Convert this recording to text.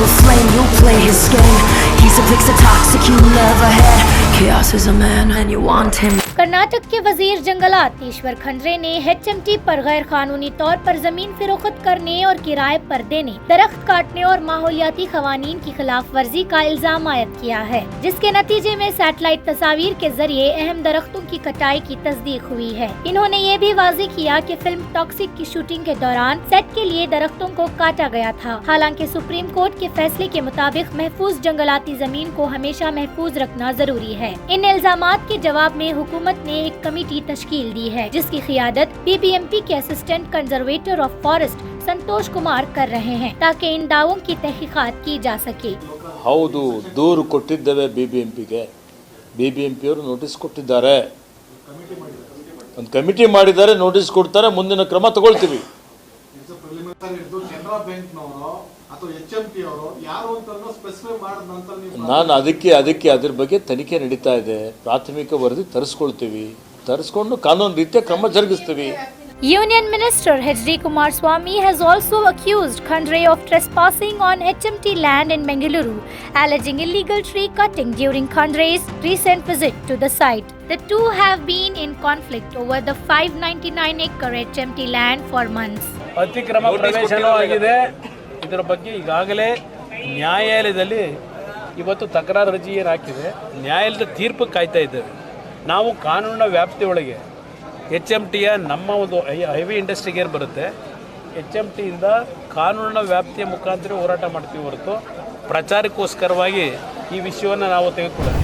a flame, you play his game. He's a fix a toxic you never had. Chaos is a man and you want him. Karnataka के वजीर जंगलात ईश्वर खंड्रे ने HMT पर गैर कानूनी तौर पर जमीन फरोख्त करने और किराए पर देने, दरख्त काटने और माहौलियाती खवानीन की खिलाफ वर्जी का इल्जाम आयद किया है, जिसके नतीजे में सैटेलाइट तस्वीर के जरिए अहम दरख्तों की कटाई की तस्दीक हुई है। इन्होंने ये भी वाज़ेह किया कि फिल्म टॉक्सिक की शूटिंग के दौरान सेट के लिए दरख्तों को काटा गया था। हालांकि सुप्रीम कोर्ट के फैसले के मुताबिक महफूज जंगलाती जमीन को हमेशा महफूज रखना जरूरी है। इन इल्जामात के जवाब में हुकूमत ने एक कमेटी तश्कील दी है, जिसकी क़ियादत BBMP के assistant conservator of forest Santosh Kumar कर रहे हैं, ताकि इन दावों की तहकीकात की जा सके। ಹೌದು, ದೂರು ಕೊಟ್ಟಿದ್ದೇವೆ BBMPಗೆ. BBMP ಅವರು ನೋಟಿಸ್ ಕೊಟ್ಟಿದ್ದಾರೆ, ಒಂದು ಕಮಿಟಿ ಮಾಡಿದ್ದಾರೆ, ನೋಟಿಸ್ ಕೊಡ್ತಾರೆ, ಮುಂದಿನ ಕ್ರಮ ತಗೊಳ್ತೀವಿ. ನಾನು ಅದಕ್ಕೆ ಅದ್ರ ಬಗ್ಗೆ ತನಿಖೆ ನಡೀತಾ ಇದೆ. ಪ್ರಾಥಮಿಕ ವರದಿ ತರಿಸ್ಕೊಳ್ತೀವಿ, ತರಿಸ್ಕೊಂಡು ಕಾನೂನು ರೀತಿಯ ಕ್ರಮ ಜರುಗಿಸ್ತೀವಿ. Union Minister H.D. Kumaraswamy has also accused Khendre of trespassing on HMT land in Bengaluru, alleging illegal tree cutting during Khandre's recent visit to the site. The two have been in conflict over the 599-acre HMT land for months. ಅತಿಕ್ರಮ ಪ್ರವೇಶನೂ ಆಗಿದೆ. ಇದರ ಬಗ್ಗೆ ಈಗಾಗಲೇ ನ್ಯಾಯಾಲಯದಲ್ಲಿ ಇವತ್ತು ತಕರಾರು ಅರ್ಜಿ ಏನು ಹಾಕಿದೆ, ನ್ಯಾಯಾಲಯದ ತೀರ್ಪು ಕಾಯ್ತಾ ಇದ್ದೇವೆ. ನಾವು ಕಾನೂನಿನ ವ್ಯಾಪ್ತಿಯೊಳಗೆ HMTಯ ನಮ್ಮ ಒಂದು ಹೆವಿ ಇಂಡಸ್ಟ್ರಿಗೆ ಏನು ಬರುತ್ತೆ, HMTಯಿಂದ ಕಾನೂನಿನ ವ್ಯಾಪ್ತಿಯ ಮುಖಾಂತರ ಹೋರಾಟ ಮಾಡ್ತೀವಿ ಹೊರತು ಪ್ರಚಾರಕ್ಕೋಸ್ಕರವಾಗಿ ಈ ವಿಷಯವನ್ನು ನಾವು ತೆಗೆದುಕೊಳ್ಳೋದು